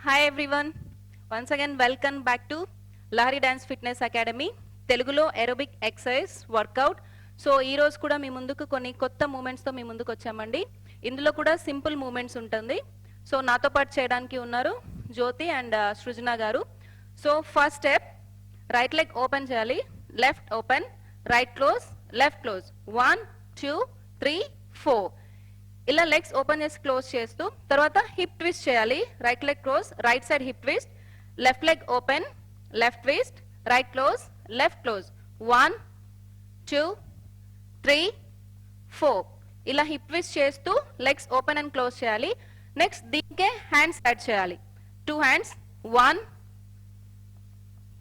Hi everyone. Once again welcome back to Lahari Dance Fitness Academy. తెలుగులో aerobic exercise workout. So ఈ రోజు కూడా మీ ముందుకు కొన్ని కొత్త మూమెంట్స్ తో మీ ముందుకు వచ్చామండి. ఇందులో కూడా సింపుల్ మూమెంట్స్ ఉంటుంది. సో నాతో పాటు చేయడానికి ఉన్నారు జ్యోతి అండ్ సృజన గారు. So first step right leg open చేయాలి. Left open, right close, left close. 1 2 3 4 ఇలా లెగ్స్ ఓపెన్ చేసి క్లోజ్ చేస్తూ తర్వాత హిప్ ట్విస్ట్ చేయాలి. Right leg close, right side hip twist, left leg open, left twist, right close, left close. 1 2 3 4 ఇలా hip twist చేస్తూ legs open and close చేయాలి. Next దీనికే hands add చేయాలి. 2 hands. 1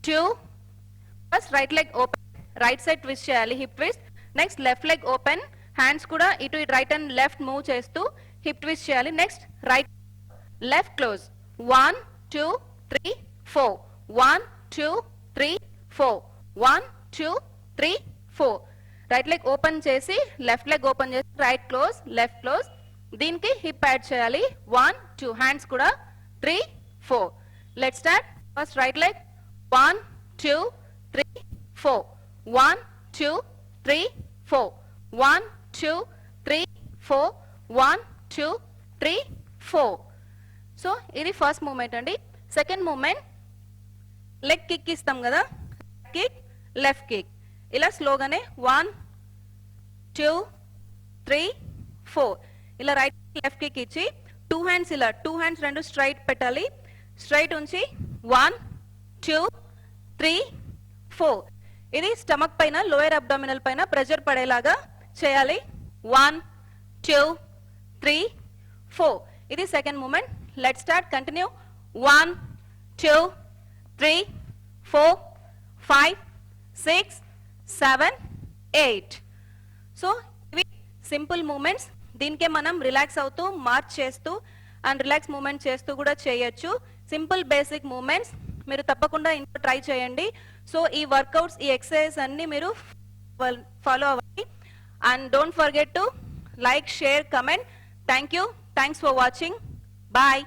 2 first right leg open, right side twist చేయాలి, hip twist. Next left leg open, hands కూడా ఇటు right and left move చేస్తూ hip twist చేయాలి. Next right left close. 1 2 3 4 1 2 3 4 1 2 3 4 right leg open చేసి left leg open చేసి right close, left close. దీనికి hip add చేయాలి. 1 2 hands కూడా 3 4. Let's start. First right leg. 1 2 3 4 1 2 3 4 1 2 3 4 1 2 3 4. So ఇది ఫస్ట్ మూమెంట్ అండి. Second moment leg kick ఇస్తాం కదా, కిక్ లెఫ్ట్ కిక్. ఇలా స్లోగానే 1 2 3 4 ఇలా రైట్ లెఫ్ట్ కిక్ ఇచ్చి 2 హ్యాండ్స్ ఇలా 2 హ్యాండ్స్ రెండు స్ట్రైట్ పెట్టాలి. స్ట్రైట్ ఉంచి 1 2 3 4 ఇది స్టమక్ పైన లోయర్ అబ్డామినల్ పైన ప్రెషర్ పడేలాగా చేయాలి. 1 2 3 4 ఇది second moment. Let's start. Continue. 1 2 3 4 5 6 7 8. So ఇవి సింపుల్ మూమెంట్స్. దీనికే మనం రిలాక్స్ అవుతూ మార్చ్ చేస్తూ అండ్ రిలాక్స్ మూమెంట్ చేస్తూ కూడా చేయొచ్చు. సింపుల్ బేసిక్ మూమెంట్స్ మీరు తప్పకుండా ఇంట్లో ట్రై చేయండి. సో ఈ వర్కౌట్స్, ఈ ఎక్సర్సైజ్ అన్ని మీరు ఫాలో అవ్వండి. And don't forget to like, share, comment. Thank you. Thanks for watching. Bye.